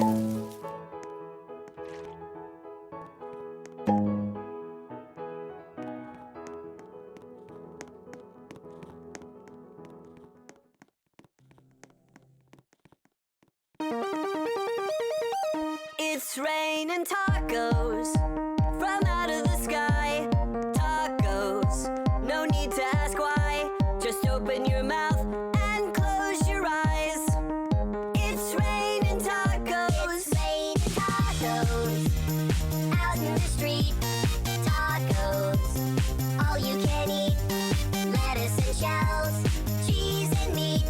It's raining tacos from out of the sky. Tacos, no need to ask why. Just open your mouth and close your eyes. It's raining tacos. It's raining tacos out in the street. Tacos, all you can eat. Lettuce and shells, cheese and meat.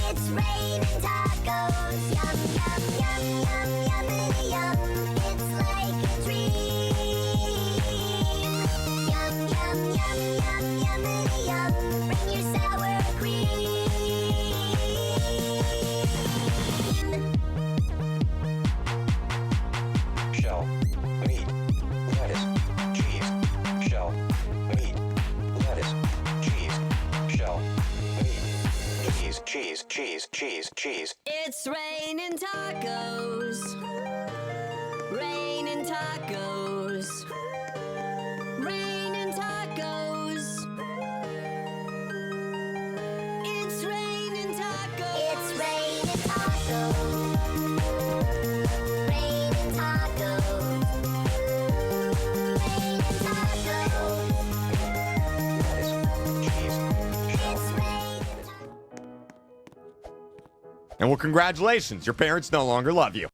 It's raining tacos. Yum, yum, yum, yum, yummity yum. It's like a dream. Yum, yum, yum, yum, yummity yum. Bring your sour cream. Shell, meat, lettuce, cheese, shell, meat, lettuce, cheese, shell, meat, cheese, cheese, cheese, cheese. It's raining tacos. Raining tacos. Raining tacos. It's raining tacos. It's raining tacos. Raining tacos. Raining tacos. Lettuce, cheese, It's raining tacos. And well, congratulations. Your parents no longer love you.